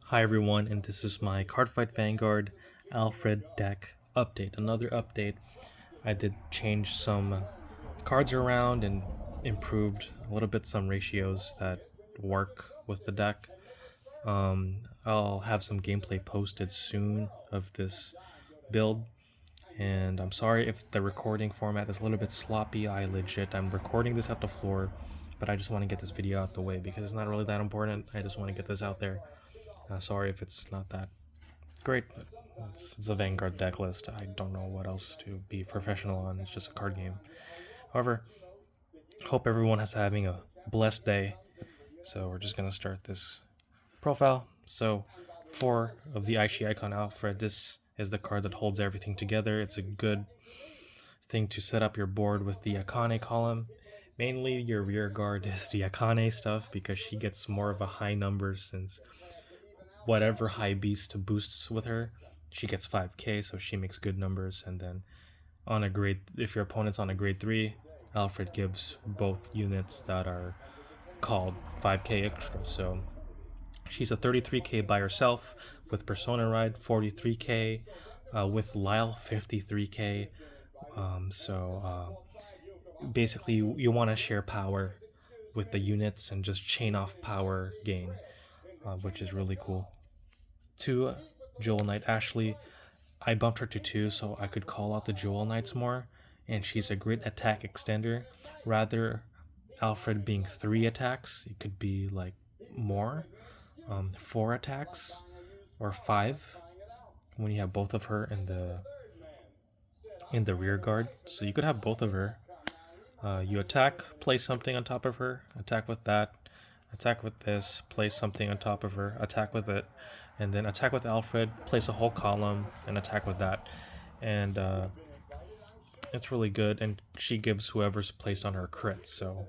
Hi everyone, and this is my Cardfight Vanguard Alfred deck update. Another update. I did change some cards around and improved a little bit some ratios that work with the deck. I'll have some gameplay posted soon of this build, and I'm sorry if the recording format is a little bit sloppy. I'm recording this at the floor, but I just want to get this video out the way because it's not really that important. I just want to get this out there. Sorry if it's not that great, but it's a Vanguard deck list. I don't know what else to be professional on. It's just a card game. However, hope everyone is having a blessed day. So we're just gonna start this profile. So 4 of the Aichi icon Alfred. This is the card that holds everything together. It's a good thing to set up your board with the Akane column. Mainly your rear guard is the Akane stuff because she gets more of a high number since whatever high beast boosts with her, she gets 5k, so she makes good numbers. And then on a grade, if your opponent's on a grade 3, Alfred gives both units that are called 5k extra. So she's a 33k by herself with Persona Ride, 43k with Lyle, 53k. Basically, you want to share power with the units and just chain off power gain, which is really cool. 2 Jewel Knight Ashley. I bumped her to 2 so I could call out the Jewel Knights more, and she's a great attack extender. Rather, Alfred being 3 attacks, it could be like more, 4 attacks or 5 when you have both of her in the rear guard. So you could have both of her. You attack, place something on top of her, attack with that, attack with this, place something on top of her, attack with it, and then attack with Alfred, place a whole column, and attack with that. And it's really good, and she gives whoever's placed on her crits. So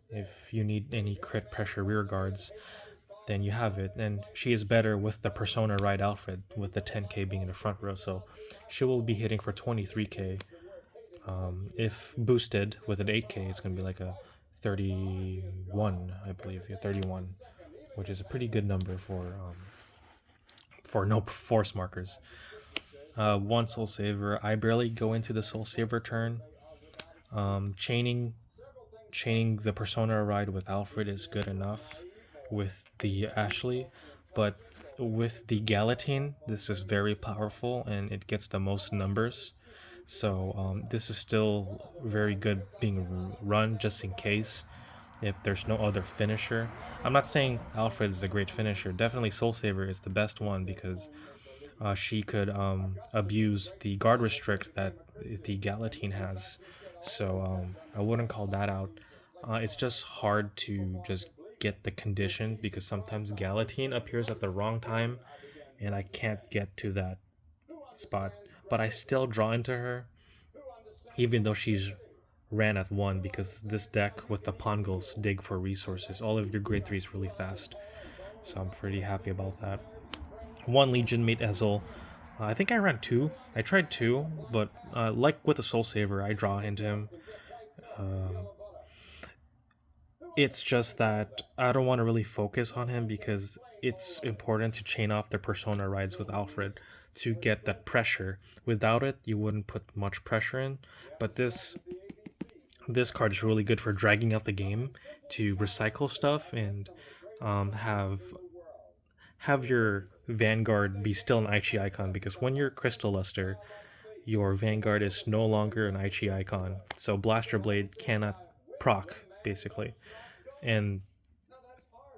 if you need any crit pressure rear guards, then you have it. And she is better with the Persona Ride Alfred, with the 10k being in the front row. So she will be hitting for 23k. If boosted with an 8k, it's going to be like a 31, I believe. Yeah, 31, which is a pretty good number for no force markers. 1 Soul Saver. I barely go into the Soul Saver turn. Chaining the Persona Ride with Alfred is good enough with the Ashley, but with the Galatine, this is very powerful and it gets the most numbers. So this is still very good being run just in case if there's no other finisher. I'm not saying Alfred is a great finisher. Definitely Soul Saver is the best one because she could abuse the guard restrict that the Galatine has. So I wouldn't call that out. It's just hard to just get the condition because sometimes Galatine appears at the wrong time and I can't get to that spot. But I still draw into her even though she's ran at 1 because this deck with the Pongos dig for resources. All of your grade 3s really fast. So I'm pretty happy about that. 1 Legion mate Ezel. I think I ran 2. I tried 2, but like with the Soul Saver, I draw into him. It's just that I don't want to really focus on him because it's important to chain off the Persona rides with Alfred to get that pressure. Without it, you wouldn't put much pressure in. But this card is really good for dragging out the game to recycle stuff and have your Vanguard be still an Aichi icon, because when you're Crystal Luster, your Vanguard is no longer an Aichi icon. So Blaster Blade cannot proc, basically. And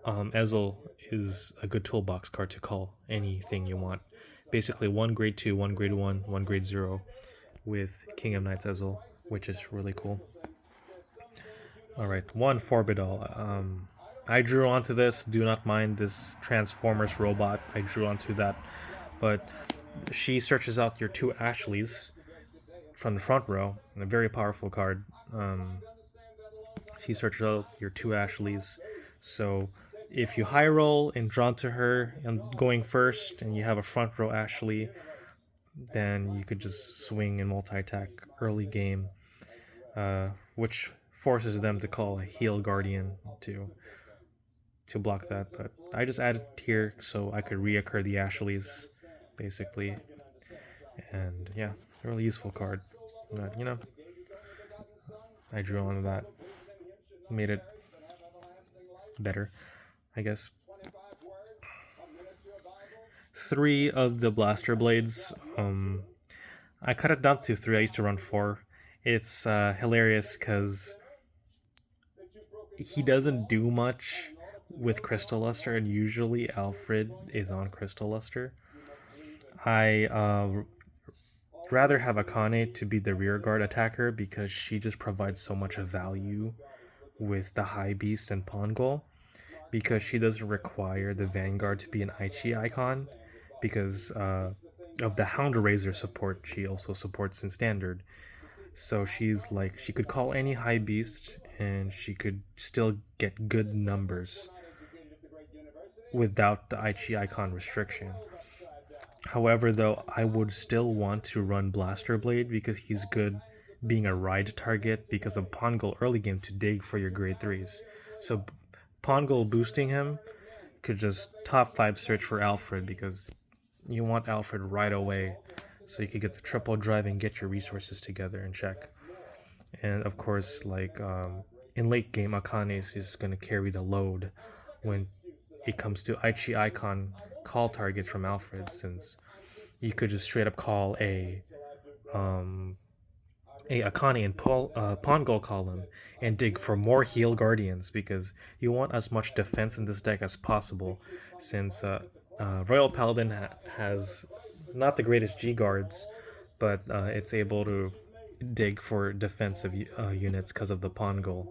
Ezel is a good toolbox card to call anything you want. Basically, 1 grade 2, 1 grade 1, 1 grade 0 with King of Knights Ezel, which is really cool. Alright, 1 Forbidal. I drew onto this. Do not mind this Transformers robot. I drew onto that. But she searches out your 2 Ashleys from the front row. A very powerful card. She searches out your 2 Ashleys. So if you high roll and draw to her and going first and you have a front row Ashley, then you could just swing and multi-attack early game, which forces them to call a Heal Guardian too. to block that, but I just added here so I could reoccur the Ashleys, basically. And yeah, a really useful card. But, I drew on that, made it better, I guess. 3 of the blaster blades. I cut it down to 3. I used to run 4. It's hilarious because he doesn't do much with Crystal Luster, and usually Alfred is on Crystal Luster. I rather have Akane to be the rear guard attacker because she just provides so much value with the High Beast and Pongol, because she doesn't require the Vanguard to be an Aichi icon because of the Hound Razor support she also supports in Standard. So she's like, she could call any High Beast and she could still get good numbers without the Aichi icon restriction. However, though, I would still want to run Blaster Blade because he's good being a ride target because of Pongol early game to dig for your grade 3s. So Pongol boosting him could just top 5 search for Alfred because you want Alfred right away so you could get the triple drive and get your resources together and check. And of course, like in late game, Akane is going to carry the load when it comes to Aichi icon call targets from Alfred, since you could just straight up call a Akane and Pongol column and dig for more heal guardians because you want as much defense in this deck as possible, since Royal Paladin has not the greatest G guards, but it's able to dig for defensive units because of the Pongol.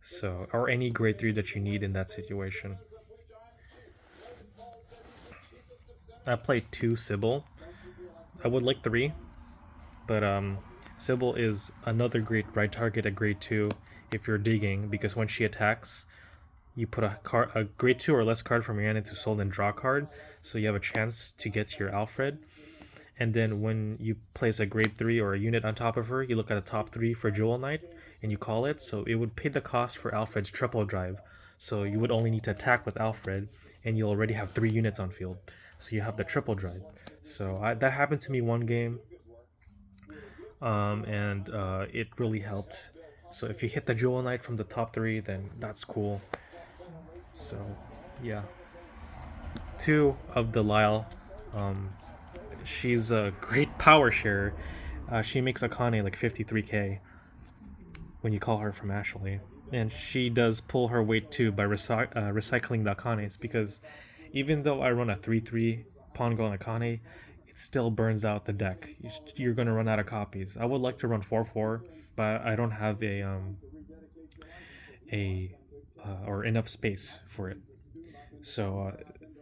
So, or any grade 3 that you need in that situation. I played 2 Sybil. I would like 3, but Sybil is another great right target at grade 2 if you're digging, because when she attacks, you put a grade 2 or less card from your hand into soul and draw a card, so you have a chance to get to your Alfred. And then when you place a grade 3 or a unit on top of her, you look at the top 3 for Jewel Knight and you call it, so it would pay the cost for Alfred's triple drive. So you would only need to attack with Alfred and you already have 3 units on field, so you have the triple drive. So that happened to me one game, and it really helped. So if you hit the Jewel Knight from the top 3, then that's cool. So yeah, 2 of the Lyle. She's a great power sharer. She makes Akane like 53k when you call her from Ashley. And she does pull her weight too by recycling the Akanes, because even though I run a 3-3 Pongo and Akane, it still burns out the deck. You're going to run out of copies. I would like to run 4-4, but I don't have or enough space for it. So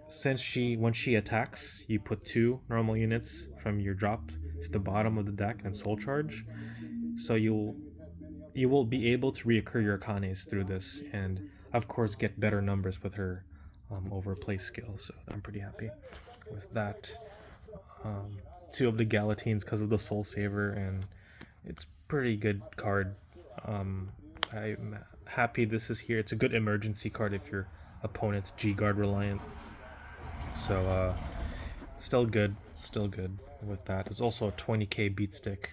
since when she attacks, you put 2 normal units from your drop to the bottom of the deck and soul charge. So you will be able to reoccur your Akanes through this, and of course get better numbers with her over play skill. So I'm pretty happy with that. 2 of the Galatines because of the Soul Saver, and it's pretty good card. I'm happy this is here. It's a good emergency card if your opponent's G-Guard reliant. So still good with that. There's also a 20k beat stick,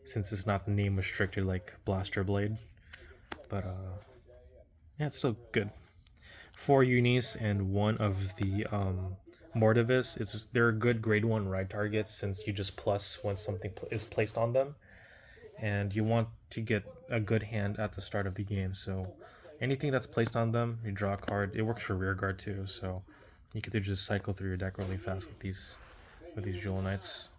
since it's not name restricted like Blaster Blade. But yeah, it's still good. 4 unis and 1 of the Mortivis. They're good grade 1 ride targets, since you just plus when something is placed on them, and you want to get a good hand at the start of the game. So anything that's placed on them, you draw a card. It works for rear guard too, so you get to just cycle through your deck really fast with these Jewel Knights.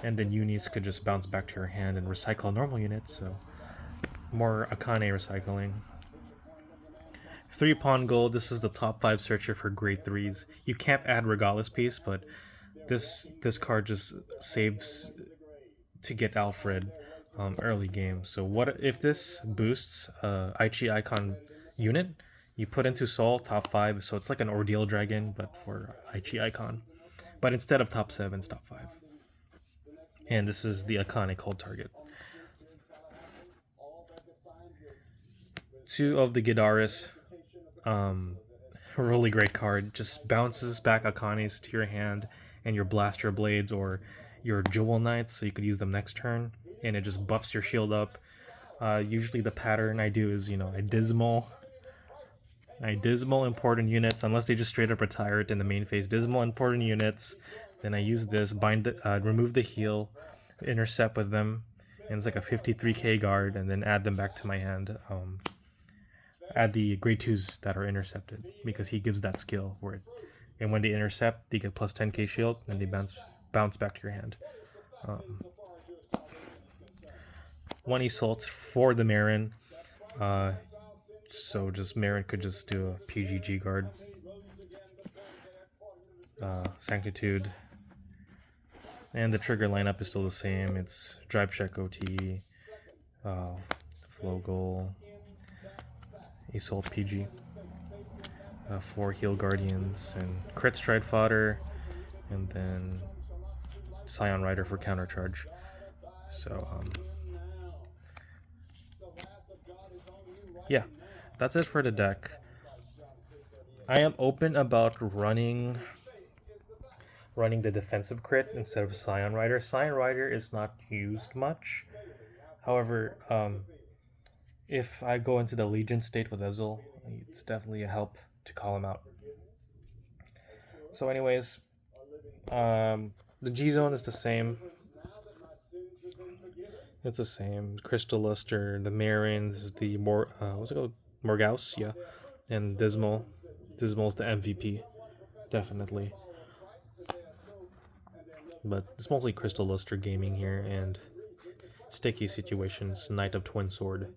And then unis could just bounce back to your hand and recycle a normal unit, so more Akane recycling. 3 pawn gold. This is the top 5 searcher for grade 3s. You can't add Regalis piece, but this card just saves to get Alfred early game. So what if this boosts Aichi icon unit? You put into soul top 5, so it's like an ordeal dragon, but for Aichi icon. But instead of top 7, it's top 5. And this is the Akane cold target. 2 of the Gidaris. Um, really great card. Just bounces back Akanes to your hand and your Blaster Blades or your Jewel Knights, so you could use them next turn, and it just buffs your shield up. Usually the pattern I do is, I dismal important units, unless they just straight up retire it in the main phase. Dismal important units. Then I use this, remove the heal, intercept with them, and it's like a 53k guard, and then add them back to my hand. Add the grade 2s that are intercepted, because he gives that skill where it, and when they intercept, they get plus 10k shield, and they bounce back to your hand. One Assault for the Marin. So just Marin could just do a PGG guard. Sanctitude. And the trigger lineup is still the same. It's Drive Check OT, Flow Goal, Assault PG, 4 Heal Guardians, and Crit Stride Fodder, and then Scion Rider for counter charge. So, yeah, that's it for the deck. I am open about running the defensive crit instead of Scion Rider. Scion Rider is not used much. However, if I go into the Legion state with Ezel, it's definitely a help to call him out. So anyways, the G Zone is the same. It's the same. Crystal Luster, the Marins, the what's it called? Morgause, yeah. And Dismal. Dismal's the MVP. Definitely. But it's mostly Crystal Luster gaming here, and sticky situations, Knight of Twin Sword.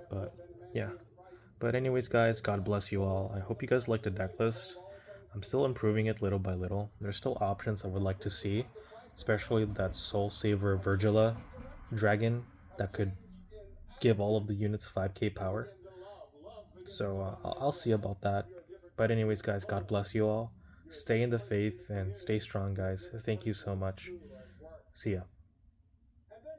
But yeah. But anyways, guys, God bless you all. I hope you guys liked the deck list. I'm still improving it little by little. There's still options I would like to see, especially that Soul Saver Virgila dragon that could give all of the units 5k power. So I'll see about that. But anyways, guys, God bless you all. Stay in the faith and stay strong, guys. Thank you so much. See ya.